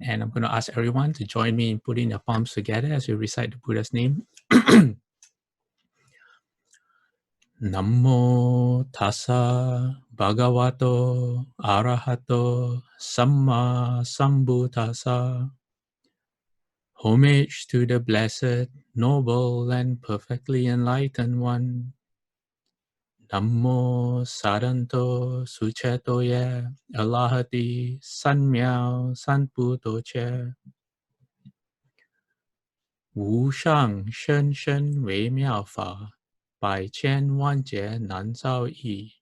And I'm going to ask everyone to join me in putting their palms together as we recite the Buddha's name. Namo tassa bhagavato arahato samma sambuddhassa. Homage to the blessed, noble, and perfectly enlightened one. Namo saranto suchetoye alahati sanmiao sanputoche. Wu shang shen shen wei miao fa, bai qian wan jie nan zao yi.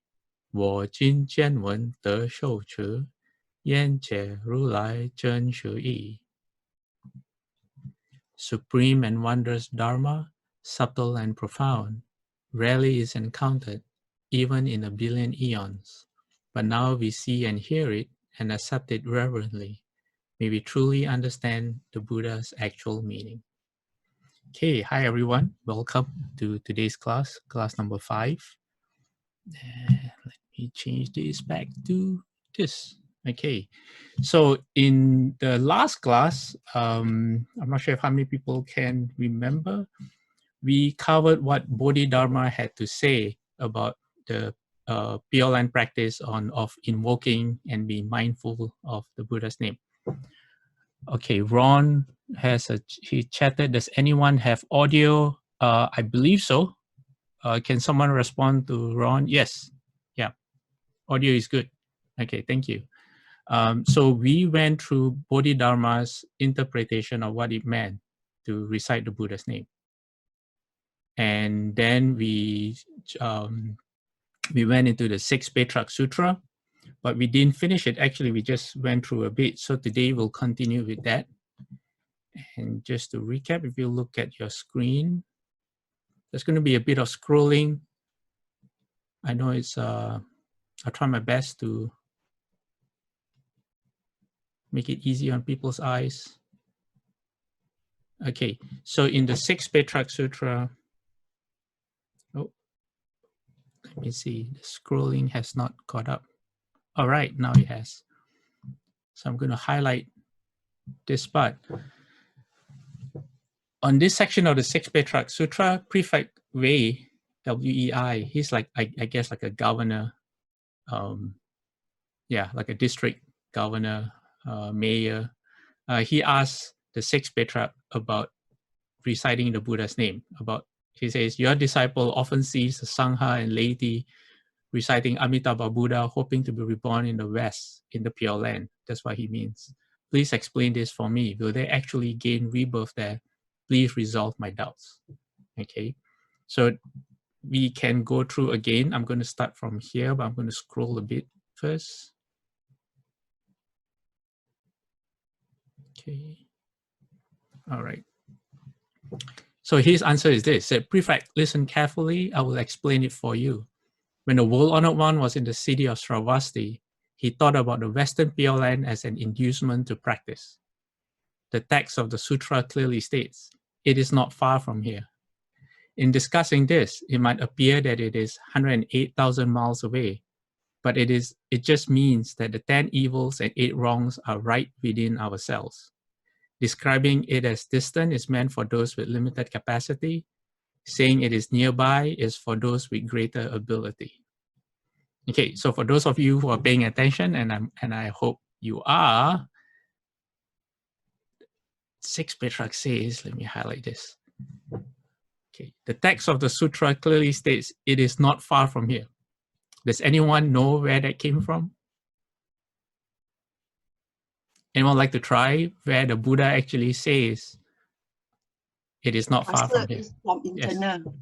Wo jin jian wen de shou chu, yan jie ru lai zhen shu yi. Supreme and wondrous Dharma, subtle and profound, rarely is encountered, even in a billion eons. But now we see and hear it and accept it reverently. May we truly understand the Buddha's actual meaning. Okay, hi everyone. Welcome to today's class, class number 5. Let me change this back to this. Okay, so in the last class, I'm not sure if how many people can remember, we covered what Bodhidharma had to say about the Pure Land practice of invoking and being mindful of the Buddha's name. Okay, Ron he chatted, does anyone have audio? I believe so. Can someone respond to Ron? Yes, yeah, audio is good. Okay, thank you. So we went through Bodhidharma's interpretation of what it meant to recite the Buddha's name. And then we went into the 6 Petrak Sutra, but we didn't finish it. Actually, we just went through a bit. So today we'll continue with that. And just to recap, if you look at your screen, there's going to be a bit of scrolling. I know it's, I'll try my best to make it easy on people's eyes. Okay, so in the 6 Petrak Sutra, oh, let me see, the scrolling has not caught up. All right, now it has. So I'm going to highlight this part. On this section of the 6 Petrak Sutra, Prefect Wei, W-E-I, he's like, I guess like a governor, yeah, like a district governor, mayor. He asked the 6 Petrak about reciting the Buddha's name. He says, your disciple often sees the Sangha and laity reciting Amitabha Buddha, hoping to be reborn in the West, in the Pure Land. That's what he means. Please explain this for me. Will they actually gain rebirth there? Please resolve my doubts. Okay, so we can go through again. I'm going to start from here, but I'm going to scroll a bit first. Okay, all right. So his answer is this. Said, Prefect, listen carefully. I will explain it for you. When the world-honored one was in the city of Sravasti, he thought about the Western Pure Land as an inducement to practice. The text of the sutra clearly states, it is not far from here. In discussing this, it might appear that it is 108,000 miles away, but it just means that the 10 evils and 8 wrongs are right within ourselves. Describing it as distant is meant for those with limited capacity. Saying it is nearby is for those with greater ability. Okay, so for those of you who are paying attention, and I hope you are, 6 Petrak says, let me highlight this. Okay, the text of the sutra clearly states it is not far from here. Does anyone know where that came from? Anyone like to try where the Buddha actually says it is not far from here? It's from internal. Yes.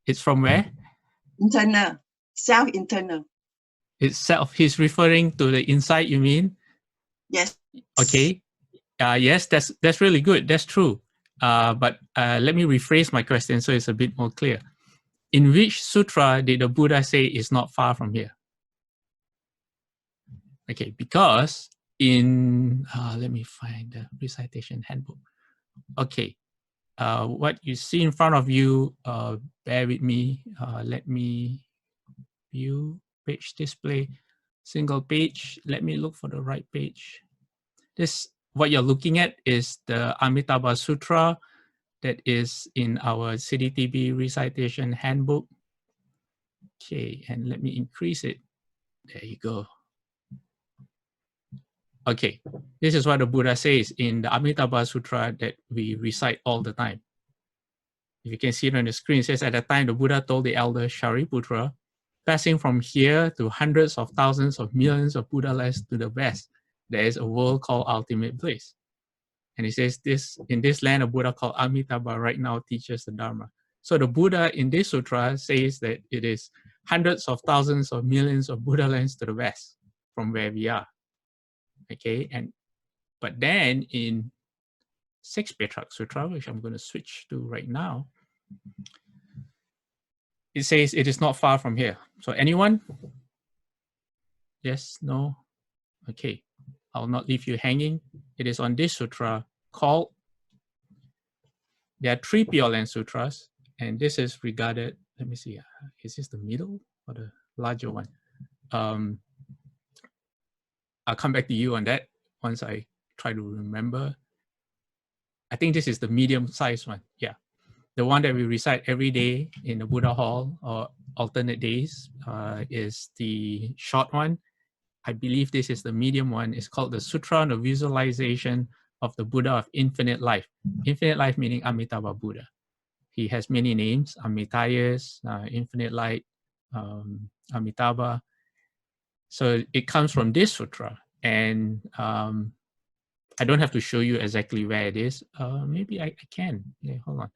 It's from where? Internal, self-internal. It's self. He's referring to the inside, you mean? Yes. Okay. Yes, that's really good. That's true. But let me rephrase my question so it's a bit more clear. In which sutra did the Buddha say it's not far from here? Okay, because in, let me find the recitation handbook. Okay, what you see in front of you, bear with me. Let me view page display, single page. Let me look for the right page. This what you're looking at is the Amitabha Sutra that is in our CDTB recitation handbook. Okay, and let me increase it. There you go. Okay, this is what the Buddha says in the Amitabha Sutra that we recite all the time. If you can see it on the screen, it says, at the time the Buddha told the elder Shariputra, passing from here to hundreds of thousands of millions of Buddha lands to the west, there is a world called ultimate bliss. And he says, this in this land, a Buddha called Amitabha right now teaches the Dharma. So the Buddha in this sutra says that it is hundreds of thousands of millions of Buddha lands to the west from where we are. Okay, but then in 6th Petrak Sutra, which I'm going to switch to right now, it says it is not far from here. So anyone? Yes, no? Okay, I'll not leave you hanging. It is on this sutra called, there are 3 Pure Land Sutras, and this is regarded, let me see, is this the middle or the larger one? I'll come back to you on that once I try to remember. I think this is the medium-sized one, yeah. The one that we recite every day in the Buddha Hall or alternate days is the short one. I believe this is the medium one. It's called the Sutra on the Visualization of the Buddha of Infinite Life. Infinite Life meaning Amitabha Buddha. He has many names, Amitayas, Infinite Light, Amitabha. So it comes from this sutra. And I don't have to show you exactly where it is. Maybe I can. Yeah, hold on.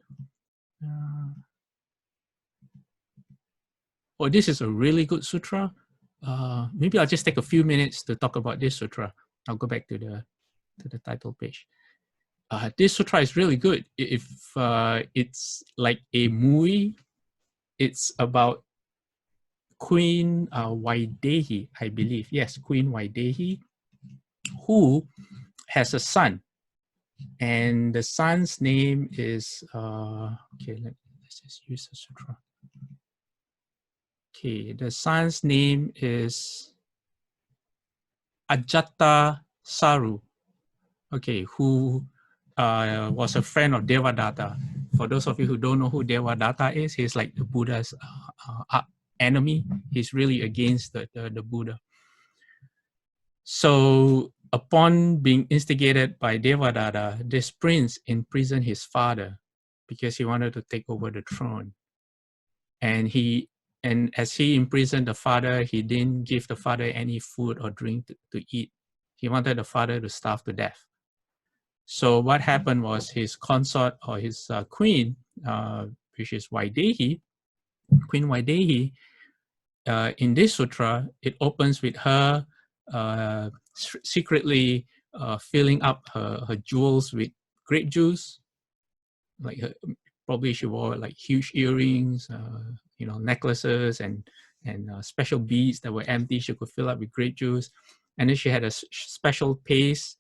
Oh, this is a really good sutra. Maybe I'll just take a few minutes to talk about this sutra. I'll go back to the title page. This sutra is really good. If it's like a movie, it's about Queen Vaidehi, I believe. Yes, Queen Vaidehi, who has a son. And the son's name is, okay, let's just use the sutra. Okay, the son's name is Ajata Saru, okay, who was a friend of Devadatta. For those of you who don't know who Devadatta is, he's like the Buddha's enemy. He's really against the Buddha. So upon being instigated by Devadatta, this prince imprisoned his father because he wanted to take over the throne. And as he imprisoned the father, he didn't give the father any food or drink to eat. He wanted the father to starve to death. So what happened was his consort or his queen, which is Vaidehi, Queen Vaidehi, in this sutra, it opens with her secretly filling up her jewels with grape juice. Like probably she wore like huge earrings, necklaces and special beads that were empty. She could fill up with grape juice, and then she had a special paste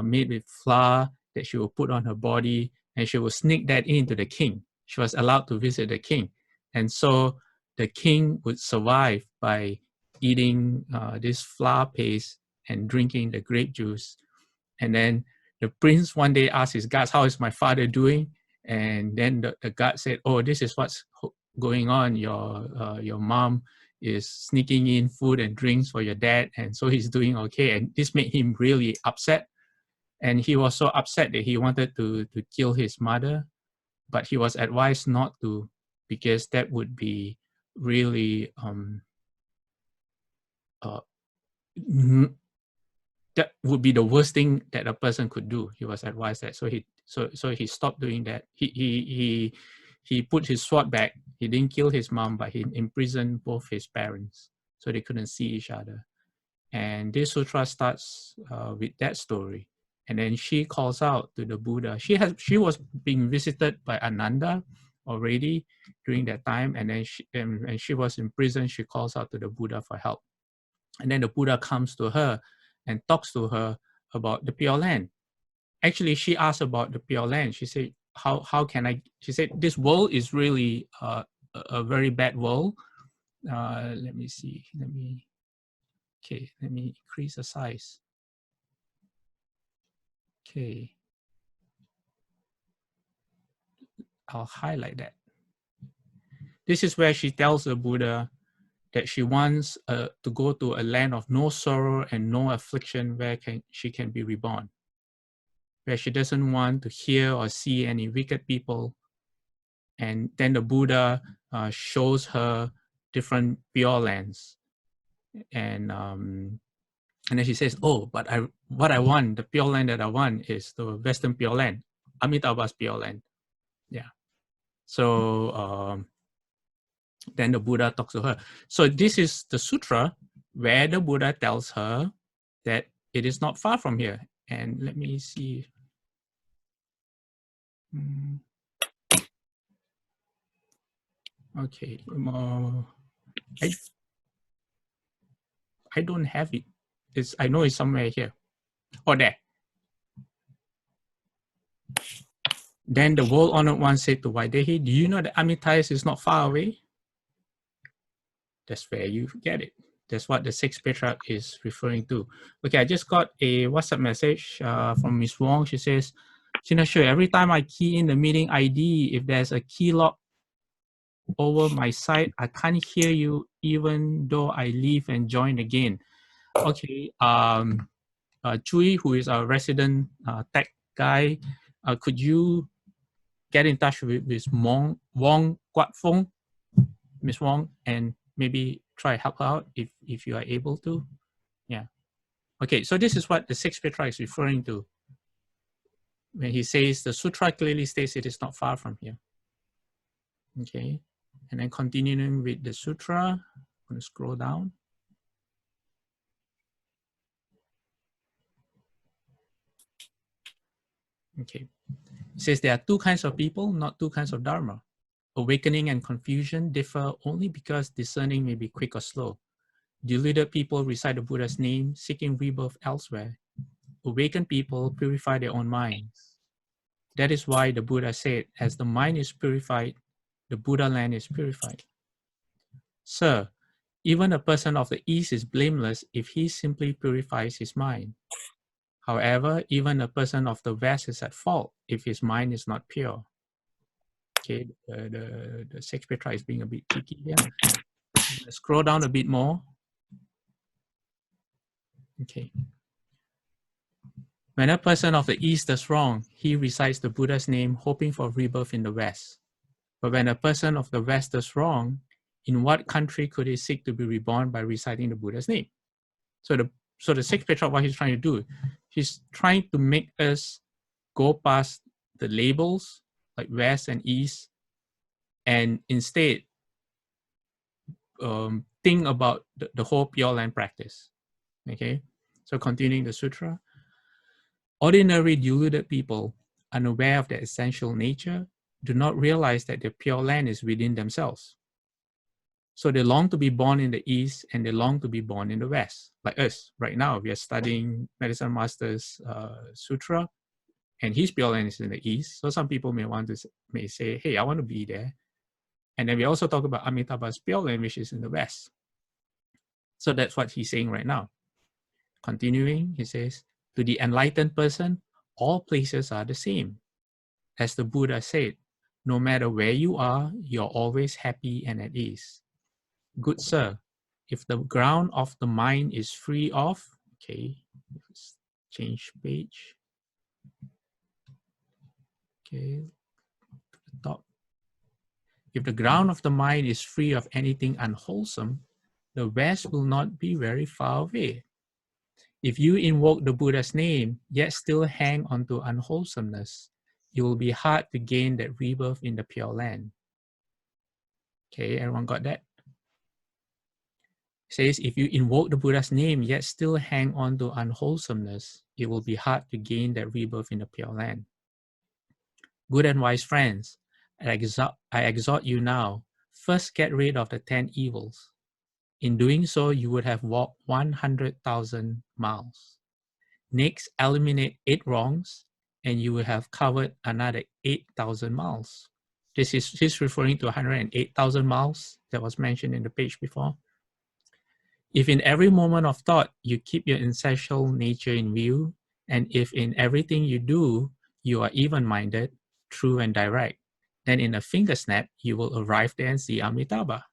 made with flour that she would put on her body, and she would sneak that into the king. She was allowed to visit the king, and so the king would survive by eating this flour paste and drinking the grape juice. And then the prince one day asked his guards, "How is my father doing?" And then the guard said, "Oh, this is what's going on. Your mom is sneaking in food and drinks for your dad, and so he's doing okay." And this made him really upset. And he was so upset that he wanted to kill his mother, but he was advised not to, because that would be really that would be the worst thing that a person could do. He was advised that, so he stopped doing that. He put his sword back. He didn't kill his mom, but he imprisoned both his parents so they couldn't see each other. And this sutra starts with that story. And then she calls out to the Buddha. She was being visited by Ananda already during that time, and then she was in prison. She calls out to the Buddha for help, and then the Buddha comes to her and talks to her about the Pure Land. Actually, she asked about the Pure Land. She said, "How can I?" She said, "This world is really a very bad world." Let me see. Let me increase the size. Okay. I'll highlight that. This is where she tells the Buddha that she wants to go to a land of no sorrow and no affliction where she can be reborn, where she doesn't want to hear or see any wicked people. And then the Buddha shows her different pure lands. And then she says, oh, but what I want, the pure land that I want is the Western Pure Land, Amitabha's Pure Land. Yeah. So then the Buddha talks to her. So this is the sutra where the Buddha tells her that it is not far from here. And let me see. Okay. I don't have it. I know it's somewhere here. Oh, there. Then the world-honored one said to Vaidehi, do you know that Amitabha is not far away? That's where you get it. That's what the sixth patriarch is referring to. Okay, I just got a WhatsApp message from Miss Wong. She says, She's not sure. Every time I key in the meeting ID, if there's a key lock over my side, I can't hear you even though I leave and join again. Okay, Chui, who is our resident tech guy, could you get in touch with Miss Wong Guat Fong, Miss Wong, and maybe try help her out if you are able to. Yeah. Okay, so this is what the sixth patriarch is referring to when he says the sutra clearly states it is not far from here. Okay, and then continuing with the sutra, I'm going to scroll down. Okay, it says there are two kinds of people, not two kinds of dharma. Awakening and confusion differ only because discerning may be quick or slow. Deluded people recite the Buddha's name, seeking rebirth elsewhere. Awakened people purify their own minds. That is why the Buddha said, as the mind is purified, the Buddha land is purified. Sir, even a person of the East is blameless if he simply purifies his mind. However, even a person of the West is at fault if his mind is not pure. Okay, the sixth patriarch is being a bit tricky here. Let's scroll down a bit more. Okay. When a person of the East does wrong, he recites the Buddha's name, hoping for rebirth in the West. But when a person of the West does wrong, in what country could he seek to be reborn by reciting the Buddha's name? So the sixth patriarch, what he's trying to do, he's trying to make us go past the labels like West and East, and instead think about the whole Pure Land practice. Okay, so continuing the sutra. Ordinary deluded people, unaware of their essential nature, do not realize that the Pure Land is within themselves. So they long to be born in the East and they long to be born in the West. Like us, right now, we are studying Medicine Master's Sutra, and his Pure Land is in the East. So some people may say, hey, I want to be there. And then we also talk about Amitabha's Pure Land, which is in the West. So that's what he's saying right now. Continuing, he says, to the enlightened person, all places are the same. As the Buddha said, no matter where you are, you're always happy and at ease. Good sir, if the ground of the mind is free of, okay, let's change page. Okay, to the top. If the ground of the mind is free of anything unwholesome, the West will not be very far away. If you invoke the Buddha's name, yet still hang on to unwholesomeness, it will be hard to gain that rebirth in the Pure Land. Okay, everyone got that? It says, if you invoke the Buddha's name, yet still hang on to unwholesomeness, it will be hard to gain that rebirth in the Pure Land. Good and wise friends, I exhort you now, first get rid of the 10 evils. In doing so, you would have walked 100,000 miles. Next, eliminate 8 wrongs, and you will have covered another 8,000 miles. He's referring to 108,000 miles that was mentioned in the page before. If in every moment of thought you keep your essential nature in view, And if in everything you do, you are even-minded, true and direct, then in a finger snap, you will arrive there and see Amitabha.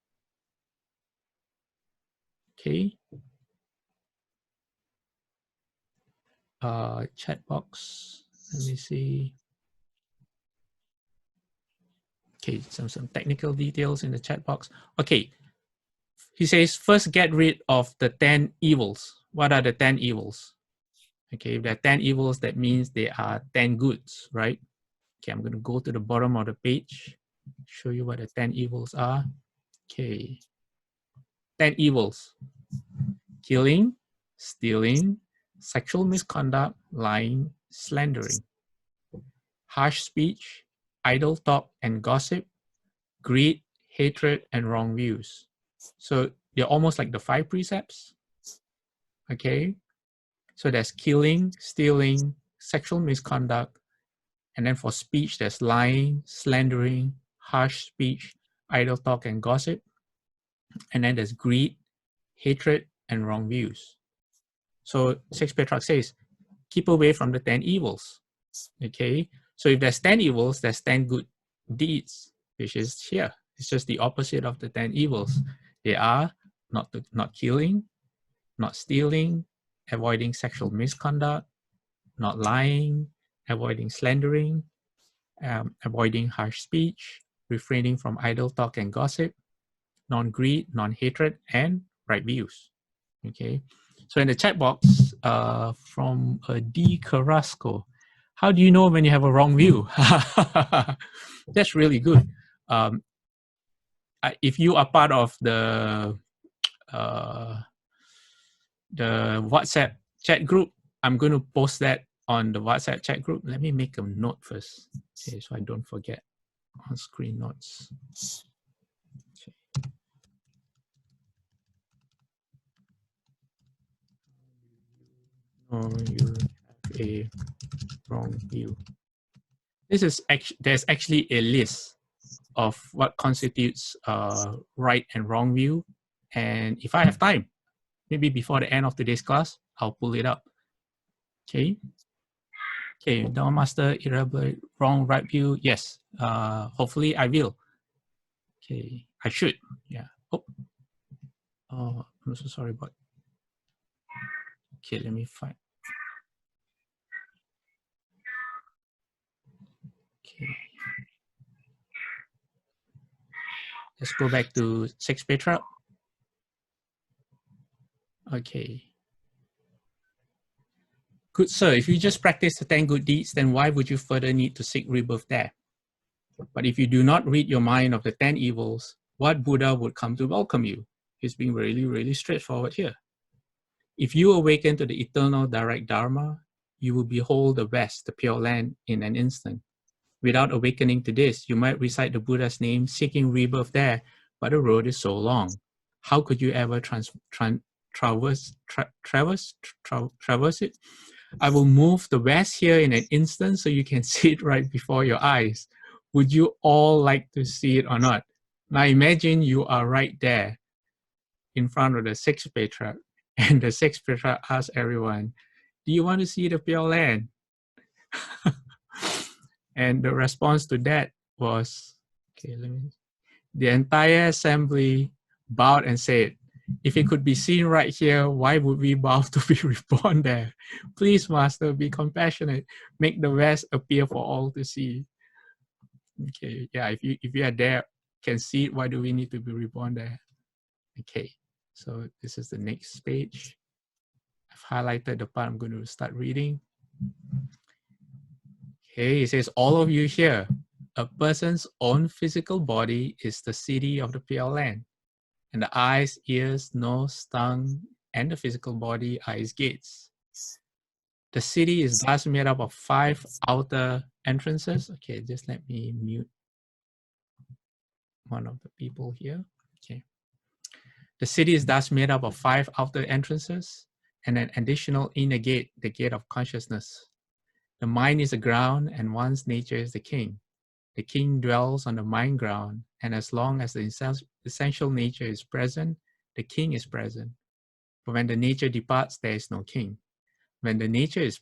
Okay. Chat box. Let me see. Okay, some technical details in the chat box. Okay. He says, first get rid of the 10 evils. What are the 10 evils? Okay, if there are 10 evils, that means there are 10 goods, right? Okay, I'm going to go to the bottom of the page, show you what the 10 evils are. Okay, 10 evils: killing, stealing, sexual misconduct, lying, slandering, harsh speech, idle talk and gossip, greed, hatred, and wrong views. So they're almost like the 5 precepts. Okay, so there's killing, stealing, sexual misconduct, and then for speech, there's lying, slandering, harsh speech, idle talk, and gossip. And then there's greed, hatred, and wrong views. So 6 Petrarch says, keep away from the 10 evils. Okay, so if there's 10 evils, there's 10 good deeds, which is here. It's just the opposite of the 10 evils. They are not killing, not stealing, avoiding sexual misconduct, not lying, avoiding slandering, avoiding harsh speech, refraining from idle talk and gossip, non-greed, non-hatred, and right views. Okay, so in the chat box from D. Carrasco, how do you know when you have a wrong view? That's really good. If you are part of the WhatsApp chat group, I'm going to post that on the WhatsApp chat group. Let me make a note first, okay, so I don't forget. On screen notes. Okay. Oh, you have a wrong view. This is there's actually a list of what constitutes right and wrong view, and if I have time, maybe before the end of today's class, I'll pull it up. Okay. Okay, Dharma Master, irregular, wrong, right view. Yes. Hopefully I will. Okay, I should. Yeah. Oh, I'm so sorry about. Okay, let me find. Okay. Let's go back to 6 Petrarch. Okay. Good sir, if you just practice the 10 good deeds, then why would you further need to seek rebirth there? But if you do not rid your mind of the 10 evils, what Buddha would come to welcome you? He's being really, really straightforward here. If you awaken to the eternal direct Dharma, you will behold the West, the Pure Land, in an instant. Without awakening to this, you might recite the Buddha's name, seeking rebirth there, but the road is so long. How could you ever traverse it? I will move the West here in an instant so you can see it right before your eyes. Would you all like to see it or not? Now imagine you are right there in front of the 6th Petrarch, and the 6th Petrarch asks everyone, do you want to see the Pure Land? And the response to that was, okay, the entire assembly bowed and said, if it could be seen right here, why would we bow to be reborn there? Please, Master, be compassionate. Make the West appear for all to see. Okay, yeah, if you are there, can see it, why do we need to be reborn there? Okay, so this is the next page. I've highlighted the part I'm going to start reading. Okay, it says, all of you here, a person's own physical body is the city of the Pure Land. And the eyes, ears, nose, tongue, and the physical body are its gates. The city is thus made up of 5 outer entrances. Okay, just let me mute one of the people here. Okay. The city is thus made up of 5 outer entrances and an additional inner gate, the gate of consciousness. The mind is the ground and one's nature is the king. The king dwells on the mind ground, and as long as the essential nature is present, the king is present. But when the nature departs, there is no king. When the nature is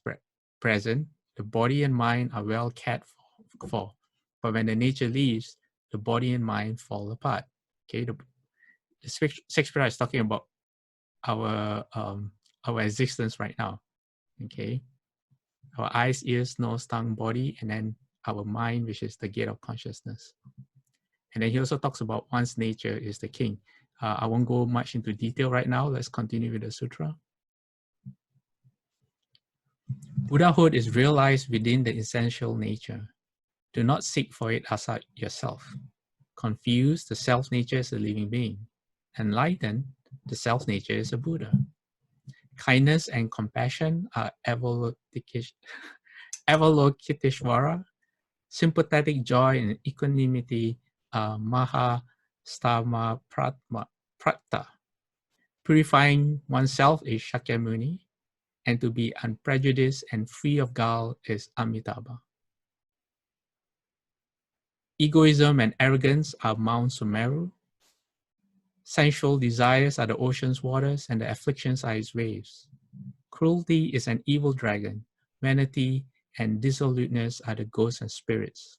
present, the body and mind are well cared for. But when the nature leaves, the body and mind fall apart. Okay, the Shakespeare is talking about our existence right now. Okay, our eyes, ears, nose, tongue, body, and then our mind, which is the gate of consciousness. And then he also talks about one's nature is the king. I won't go much into detail right now. Let's continue with the sutra. Buddhahood is realized within the essential nature. Do not seek for it outside yourself. Confused, the self-nature is a living being. Enlightened, the self-nature is a Buddha. Kindness and compassion are Avalokiteshvara. Sympathetic joy and equanimity are Mahastama Pratta. Purifying oneself is Shakyamuni, and to be unprejudiced and free of guile is Amitabha. Egoism and arrogance are Mount Sumeru. Sensual desires are the ocean's waters, and the afflictions are its waves. Cruelty is an evil dragon. Vanity and dissoluteness are the ghosts and spirits.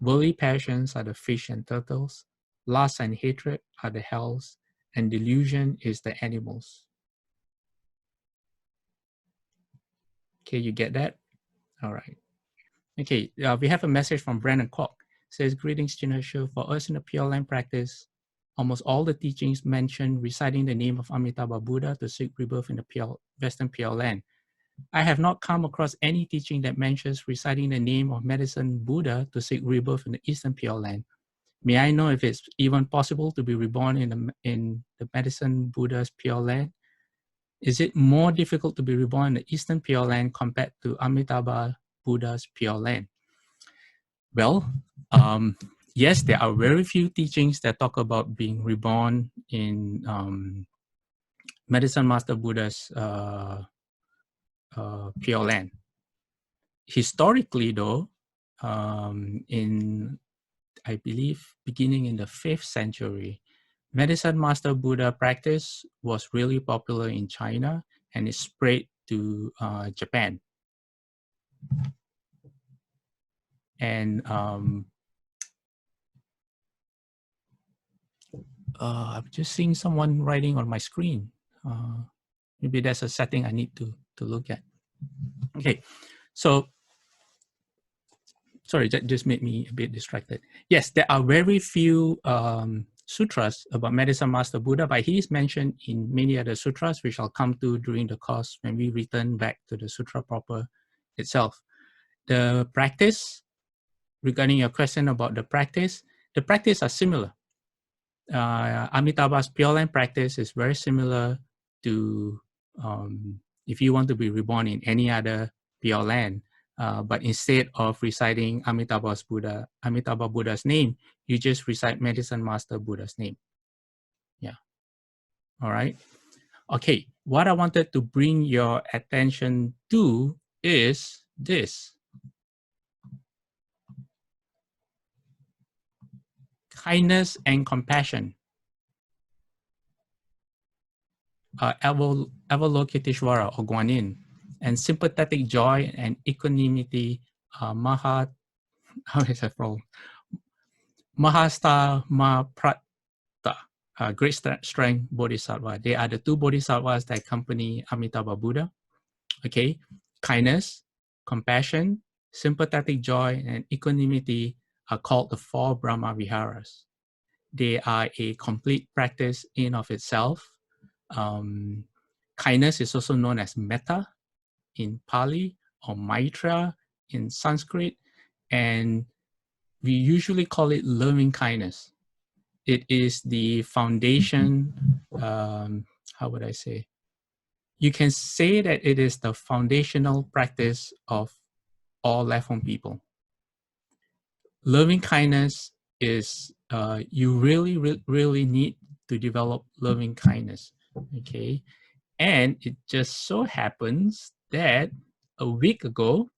Worldly passions are the fish and turtles. Lust and hatred are the hells, and delusion is the animals. Okay, you get that? All right. Okay, we have a message from Brandon Kwok. It says, greetings, JinHe. For us in the Pure Land practice, almost all the teachings mention reciting the name of Amitabha Buddha to seek rebirth in the Western Pure Land. I have not come across any teaching that mentions reciting the name of Medicine Buddha to seek rebirth in the Eastern Pure Land. May I know if it's even possible to be reborn in the Medicine Buddha's Pure Land? Is it more difficult to be reborn in the Eastern Pure Land compared to Amitabha Buddha's Pure Land? Well, yes, there are very few teachings that talk about being reborn in Medicine Master Buddha's Pure Land. Historically, though, in, I believe, beginning in the 5th century, Medicine Master Buddha practice was really popular in China, and it spread to Japan. And I'm just seeing someone writing on my screen. Maybe that's a setting I need to look at. Okay, so sorry, that just made me a bit distracted. Yes, there are very few sutras about Medicine Master Buddha, but he is mentioned in many other sutras, which I'll come to during the course when we return back to the sutra proper itself. The practice, regarding your question about the practice are similar. Amitabha's Pure Land practice is very similar to if you want to be reborn in any other Pure Land, but instead of reciting Amitabha Buddha's name, you just recite Medicine Master Buddha's name. Yeah. All right. Okay. What I wanted to bring your attention to is this. Kindness and compassion. Avalokiteshvara or Guanyin, and sympathetic joy and equanimity, how is that from? Mahastama Pratta, great strength bodhisattva. They are the two bodhisattvas that accompany Amitabha Buddha. Okay, kindness, compassion, sympathetic joy, and equanimity are called the 4 Brahma-viharas. They are a complete practice in of itself. Kindness is also known as metta in Pali or Maitra in Sanskrit, and we usually call it loving kindness. It is the foundation, how would I say? You can say that it is the foundational practice of all life-form people. Loving kindness is, you really need to develop loving kindness, okay? And it just so happens that a week ago,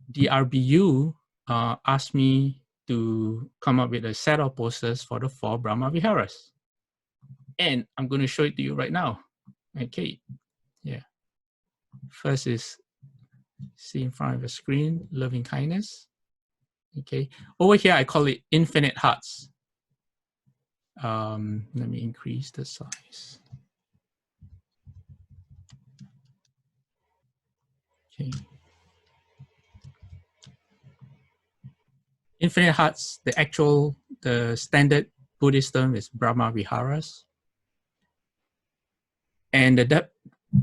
the RBU asked me to come up with a set of posters for the 4 Brahma-viharas. And I'm going to show it to you right now. Okay, yeah. First is See in front of the screen, loving kindness. Okay, over here I call it infinite hearts. Let me increase the size. Okay. Infinite hearts, the standard Buddhist term is Brahma-viharas. And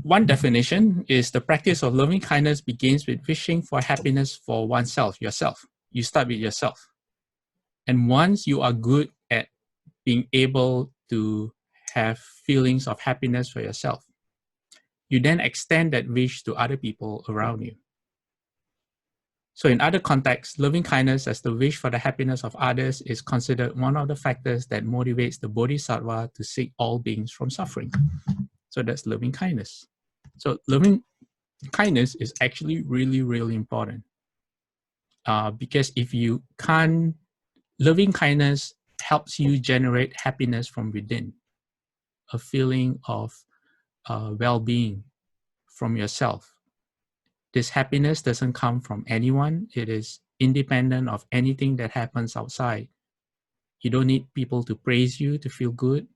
one definition is the practice of loving kindness begins with wishing for happiness for oneself, yourself. You start with yourself. And once you are good at being able to have feelings of happiness for yourself, you then extend that wish to other people around you. So in other contexts, loving kindness as the wish for the happiness of others is considered one of the factors that motivates the bodhisattva to seek all beings from suffering. So that's loving kindness. So loving kindness is actually really, really important. Because if you can't, loving kindness helps you generate happiness from within, a feeling of well-being from yourself. This happiness doesn't come from anyone. It is independent of anything that happens outside. You don't need people to praise you to feel good.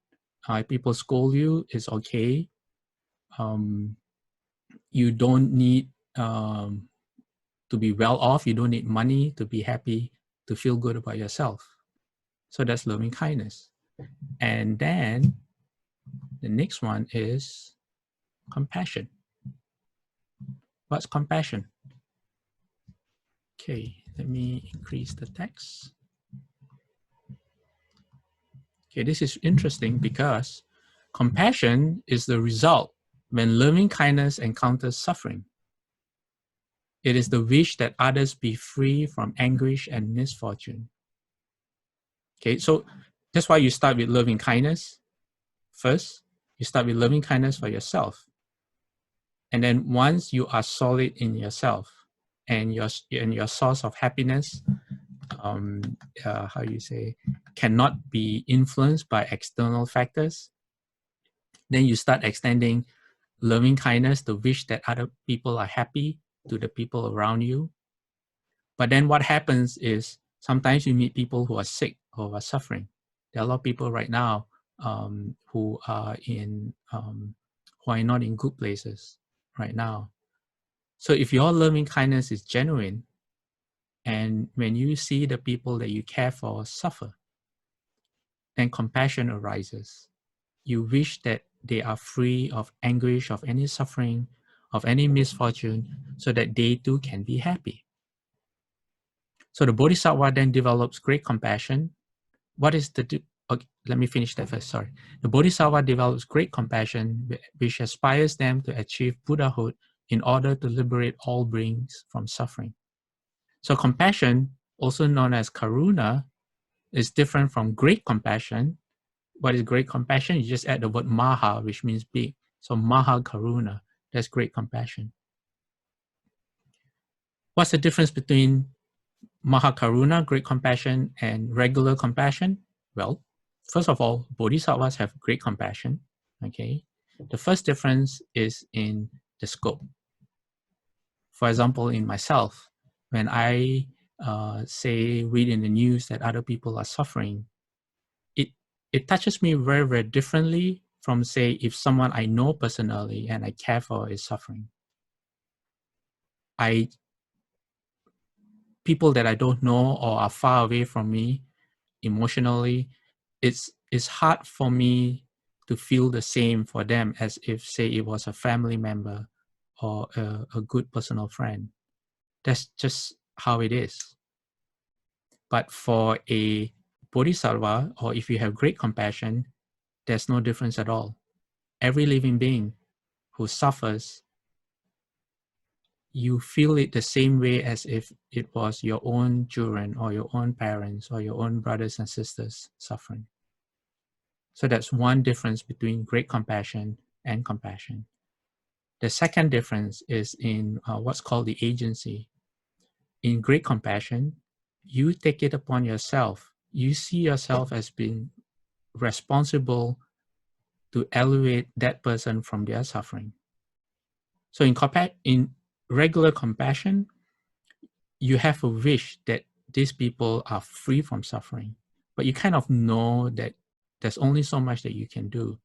If people scold you, it's okay. You don't need to be well off. You don't need money to be happy, to feel good about yourself. So that's loving kindness. And then the next one is compassion. What's compassion? Okay, let me increase the text. Okay, this is interesting because compassion is the result when loving kindness encounters suffering. It is the wish that others be free from anguish and misfortune. Okay, so that's why you start with loving kindness first. You start with loving kindness for yourself. And then once you are solid in yourself and your source of happiness, cannot be influenced by external factors, then you start extending loving kindness, the wish that other people are happy, to the people around you. But then what happens is sometimes you meet people who are sick or who are suffering. There are a lot of people right now who are not in good places right now. So if your loving kindness is genuine, and when you see the people that you care for suffer, then compassion arises. You wish that they are free of anguish, of any suffering, of any misfortune, so that they too can be happy. So the bodhisattva then develops great compassion. What is the... Okay, let me finish that first, sorry. The bodhisattva develops great compassion, which aspires them to achieve Buddhahood in order to liberate all beings from suffering. So compassion, also known as karuna, is different from great compassion. What is great compassion? You just add the word maha, which means big. So maha karuna, that's great compassion. What's the difference between maha karuna, great compassion, and regular compassion? Well, first of all, bodhisattvas have great compassion. Okay, the first difference is in the scope. For example, in myself, when I read in the news that other people are suffering, it touches me very, very differently from, say, if someone I know personally and I care for is suffering. People that I don't know or are far away from me emotionally, it's hard for me to feel the same for them as if, say, it was a family member or a good personal friend. That's just how it is. But for a bodhisattva, or if you have great compassion, there's no difference at all. Every living being who suffers, you feel it the same way as if it was your own children or your own parents or your own brothers and sisters suffering. So that's one difference between great compassion and compassion. The second difference is in what's called the agency. In great compassion, you take it upon yourself. You see yourself as being responsible to elevate that person from their suffering. So in regular compassion, you have a wish that these people are free from suffering, but you kind of know that there's only so much that you can do.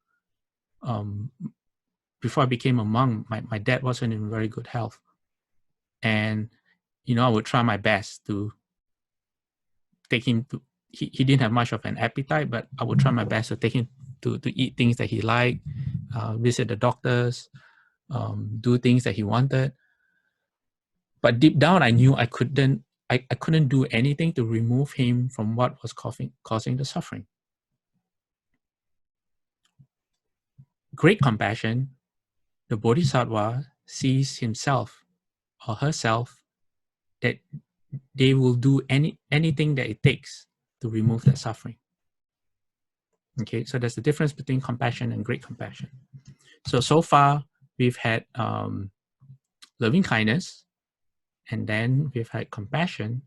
Before I became a monk, my dad wasn't in very good health. And, I would try my best to take him to, he didn't have much of an appetite, but I would try my best to take him to eat things that he liked, visit the doctors, do things that he wanted. But deep down, I knew I couldn't do anything to remove him from what was causing the suffering. Great compassion, the Bodhisattva sees himself or herself that they will do anything that it takes to remove that suffering. Okay, so there's the difference between compassion and great compassion. So far, we've had loving kindness, and then we've had compassion,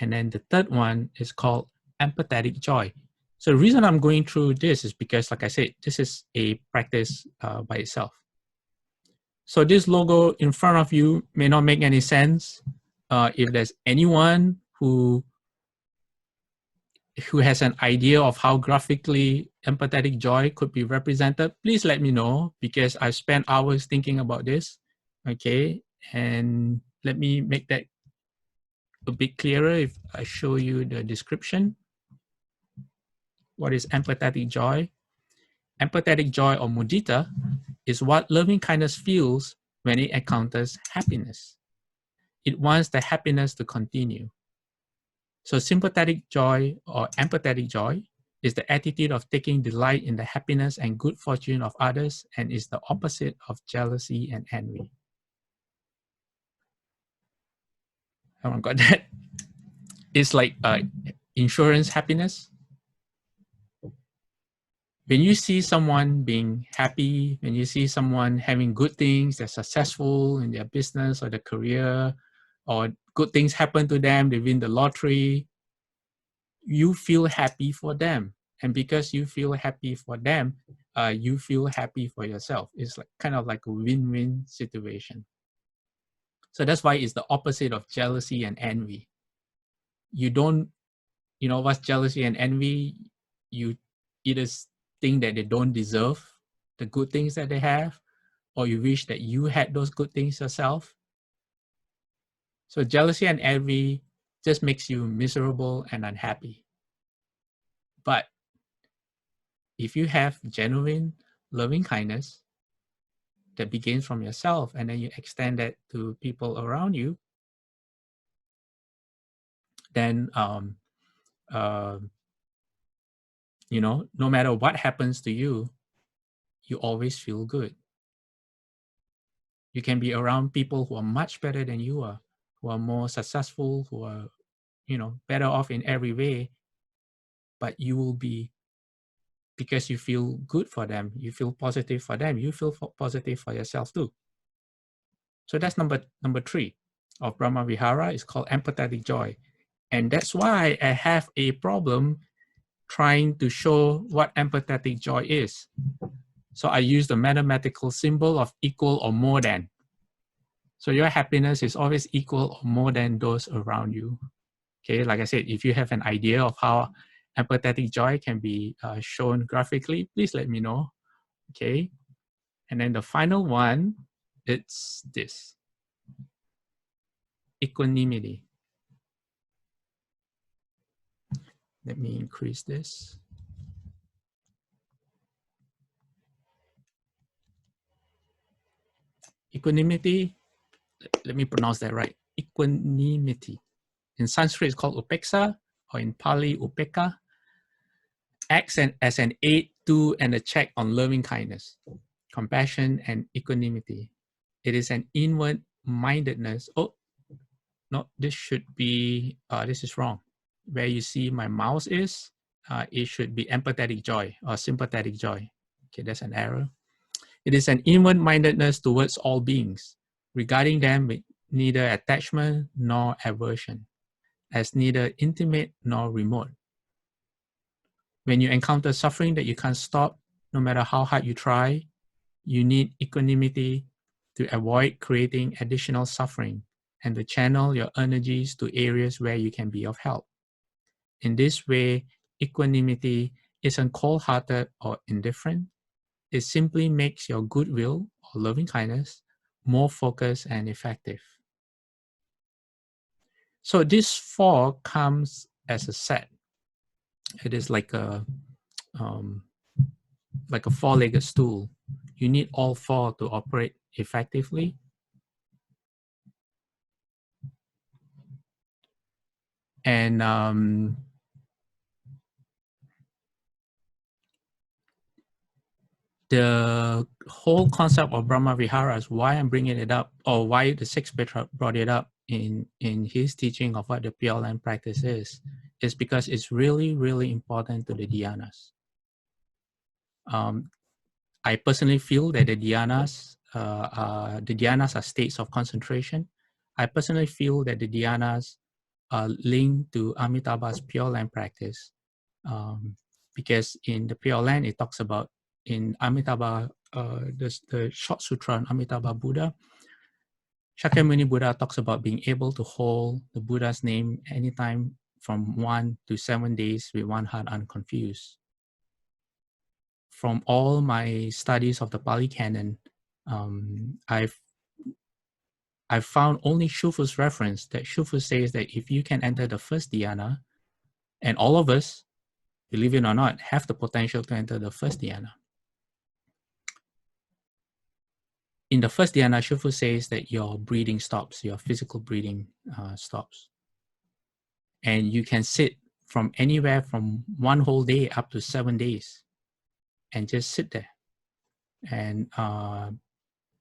and then the third one is called empathetic joy. So the reason I'm going through this is because, like I said, this is a practice by itself. So this logo in front of you may not make any sense. If there's anyone who has an idea of how graphically empathetic joy could be represented, please let me know, because I've spent hours thinking about this. Okay, and let me make that a bit clearer if I show you the description. What is empathetic joy? Empathetic joy, or mudita, is what loving kindness feels when it encounters happiness. It wants the happiness to continue. So sympathetic joy or empathetic joy is the attitude of taking delight in the happiness and good fortune of others, and is the opposite of jealousy and envy. Everyone got that? It's like insurance happiness. When you see someone being happy, when you see someone having good things, they're successful in their business or their career, or good things happen to them, they win the lottery, you feel happy for them. And because you feel happy for them, you feel happy for yourself. It's like kind of like a win-win situation. So that's why it's the opposite of jealousy and envy. You don't, what's jealousy and envy? You either think that they don't deserve the good things that they have, or you wish that you had those good things yourself. So jealousy and envy just makes you miserable and unhappy. But if you have genuine loving kindness that begins from yourself, and then you extend that to people around you, then no matter what happens to you, you always feel good. You can be around people who are much better than you are, who are more successful, who are, better off in every way, but you will be, because you feel good for them, you feel positive for them, you feel positive for yourself too. So that's number 3 of Brahma-vihara. Is called empathetic joy. And that's why I have a problem trying to show what empathetic joy is. So I use the mathematical symbol of equal or more than. So your happiness is always equal or more than those around you. Okay, like I said, if you have an idea of how empathetic joy can be shown graphically, please let me know. Okay, and then the final one, it's this. Equanimity. Let me increase this. Equanimity, let me pronounce that right. Equanimity. In Sanskrit, it's called upeksa, or in Pali, upeka. Acts as an aid to and a check on loving kindness, compassion, and equanimity. It is an inward mindedness. Oh, no, this should be, this is wrong. Where you see my mouse is, it should be empathetic joy or sympathetic joy. Okay, that's an error. It is an inward mindedness towards all beings, regarding them with neither attachment nor aversion, as neither intimate nor remote. When you encounter suffering that you can't stop, no matter how hard you try, you need equanimity to avoid creating additional suffering and to channel your energies to areas where you can be of help. In this way, equanimity isn't cold-hearted or indifferent. It simply makes your goodwill or loving kindness more focused and effective. So this four comes as a set. It is like a four-legged stool. You need all four to operate effectively. And the whole concept of Brahma-viharas, why I'm bringing it up, or why the sixth Petra brought it up in his teaching of what the Pure Land practice is because it's really, really important to the dhyanas. I personally feel that the dhyanas are states of concentration. I personally feel that the dhyanas are linked to Amitabha's Pure Land practice, because in the Pure Land it talks about, in Amitabha, the short sutra on Amitabha Buddha, Shakyamuni Buddha talks about being able to hold the Buddha's name anytime from 1 to 7 days with one heart unconfused. From all my studies of the Pali Canon, I've found only Shufu's reference that Shufu says that if you can enter the first dhyana, and all of us, believe it or not, have the potential to enter the first dhyana. In the first dhyana, Shufu says that your breathing stops, your physical breathing stops. And you can sit from anywhere from 1 whole day up to 7 days and just sit there and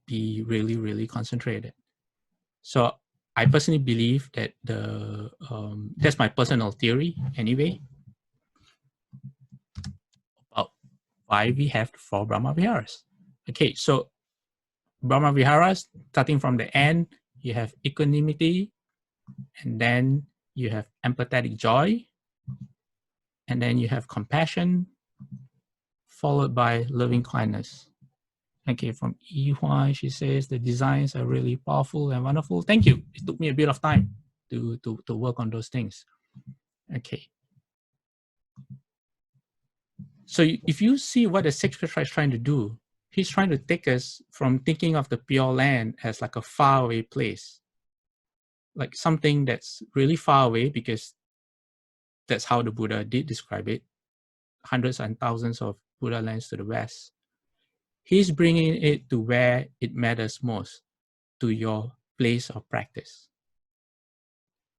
be really, really concentrated. So I personally believe that that's my personal theory anyway, about why we have 4 Brahma-viharas. Okay, so Brahma-viharas, starting from the end, you have equanimity, and then you have empathetic joy, and then you have compassion, followed by loving kindness. Okay, from Yi-Hua, she says the designs are really powerful and wonderful. Thank you. It took me a bit of time to work on those things. Okay. So if you see what the Sixth Petra is trying to do, he's trying to take us from thinking of the Pure Land as like a faraway place, like something that's really far away, because that's how the Buddha did describe it, hundreds and thousands of Buddha lands to the west. He's bringing it to where it matters most, to your place of practice.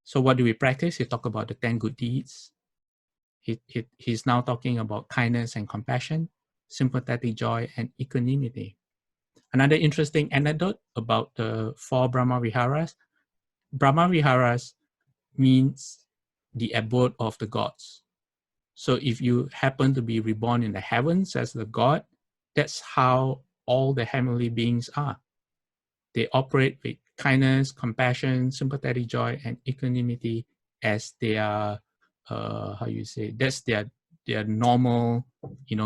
So what do we practice? He talked about the 10 good deeds. He's now talking about kindness and compassion, sympathetic joy, and equanimity. Another interesting anecdote about the 4 Brahma-viharas. Brahma-viharas means the abode of the gods. So if you happen to be reborn in the heavens as the god, that's how all the heavenly beings are. They operate with kindness, compassion, sympathetic joy, and equanimity as their, that's their normal,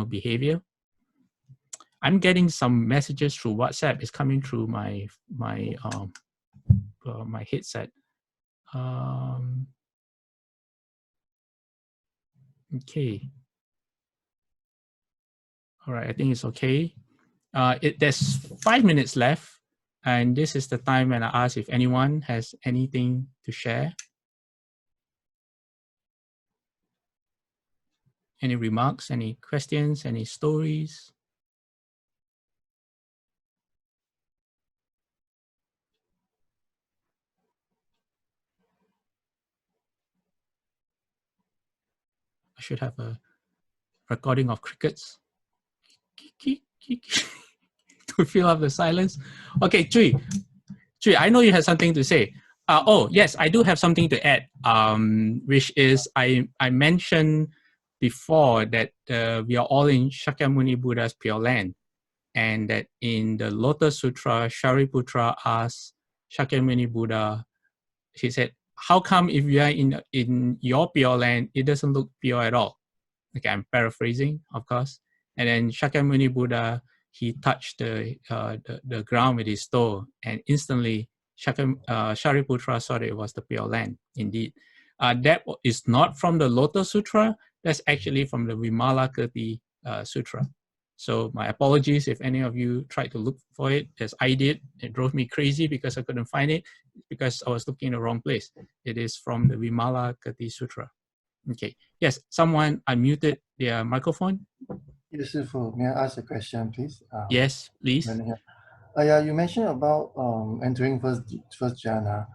behavior. I'm getting some messages through WhatsApp. It's coming through my headset. Okay. All right, I think it's okay. There's 5 minutes left, and this is the time when I ask if anyone has anything to share. Any remarks, any questions, any stories? I should have a recording of crickets to fill up the silence. Okay, Chui, I know you had something to say. Oh, yes, I do have something to add, which is I mentioned before that we are all in Shakyamuni Buddha's Pure Land, and that in the Lotus Sutra, Shariputra asked Shakyamuni Buddha, he said, how come if you are in your Pure Land, it doesn't look pure at all? Okay, I'm paraphrasing, of course. And then Shakyamuni Buddha he touched the ground with his toe, and instantly Shariputra saw that it was the pure land. Indeed, that is not from the Lotus Sutra. That's actually from the Vimalakirti Sutra. So my apologies if any of you tried to look for it, as I did. It drove me crazy because I couldn't find it, because I was looking in the wrong place. It is from the Vimalakirti Sutra. Okay. Yes, someone unmuted their microphone. Yes, Sifu, may I ask a question, please? Yes, please. Yeah, you mentioned about entering first jhana.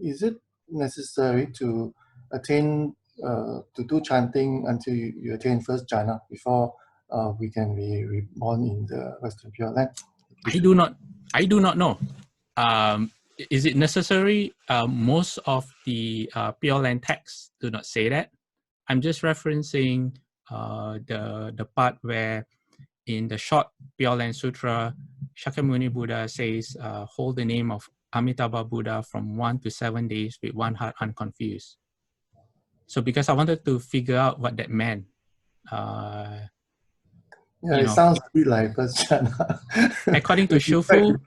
Is it necessary to attain to do chanting until you attain first jhana before we can be reborn in the Western Pure Land? I do not know. Is it necessary? Most of the Pure Land texts do not say that. I'm just referencing the part where in the short Pure Land Sutra, Shakyamuni Buddha says, hold the name of Amitabha Buddha from 1 to 7 days with one heart unconfused. So because I wanted to figure out what that meant. Yeah, it sounds a bit like first jhana. According to Shufu,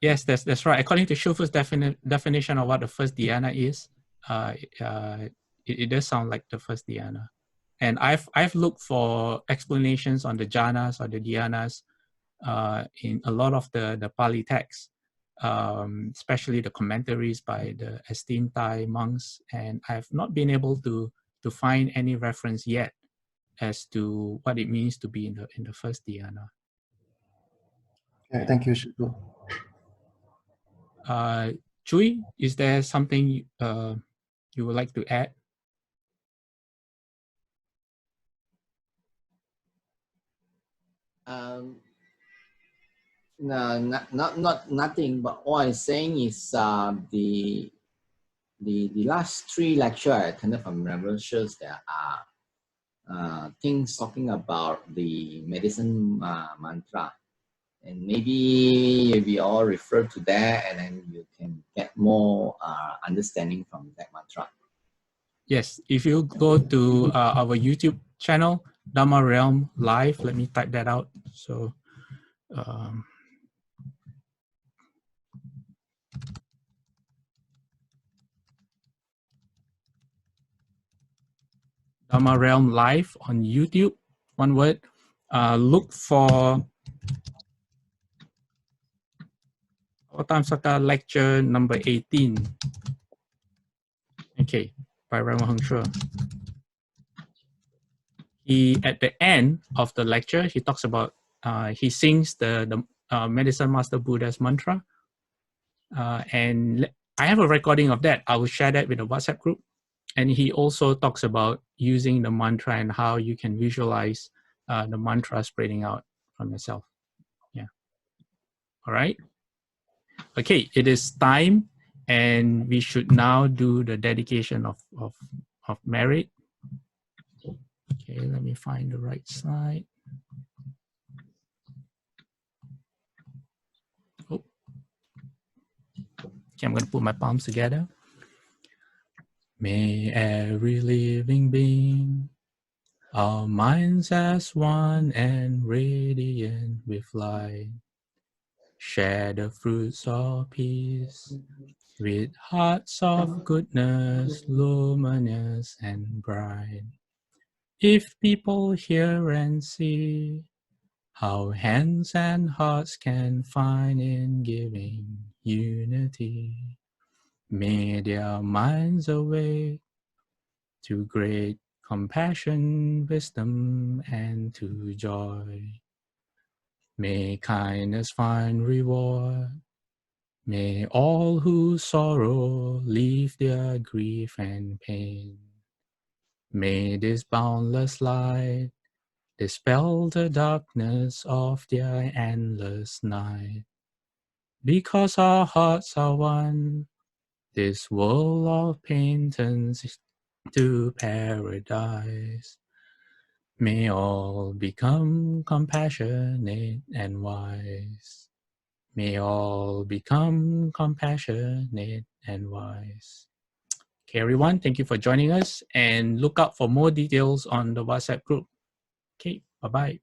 yes, that's right. According to Shufu's definition of what the first dhyana is, it does sound like the first dhyana. And I've looked for explanations on the jhanas or the dhyanas in a lot of the Pali texts, especially the commentaries by the esteemed Thai monks, and I've not been able to find any reference yet as to what it means to be in the first dhyana. Okay, thank you, Shifu. Chui, is there something you would like to add? No, nothing. But all I'm saying is the last 3 lectures I attended from Reverend shows there are things talking about the medicine mantra, and maybe we all refer to that, and then you can get more understanding from that mantra. Yes, if you go to our YouTube channel, Dharma Realm Live, let me type that out. So, Dharma Realm Live on YouTube, one word. Look for Avatamsaka lecture number 18. Okay, by Ramahangshua. He, at the end of the lecture, he talks about, he sings the Medicine Master Buddha's mantra. And I have a recording of that. I will share that with the WhatsApp group. And he also talks about using the mantra and how you can visualize the mantra spreading out from yourself. Yeah. All right. Okay, it is time, and we should now do the dedication of merit. Okay, let me find the right slide. Oh. Okay, I'm going to put my palms together. May every living being, our minds as one and radiant with light, share the fruits of peace with hearts of goodness, luminous and bright. If people hear and see how hands and hearts can find in giving unity, may their minds awake to great compassion, wisdom, and to joy. May kindness find reward. May all who sorrow leave their grief and pain. May this boundless light dispel the darkness of their endless night. Because our hearts are one, this world of pain turns to paradise. May all become compassionate and wise. May all become compassionate and wise. Okay, everyone, thank you for joining us, and look out for more details on the WhatsApp group. Okay, bye-bye.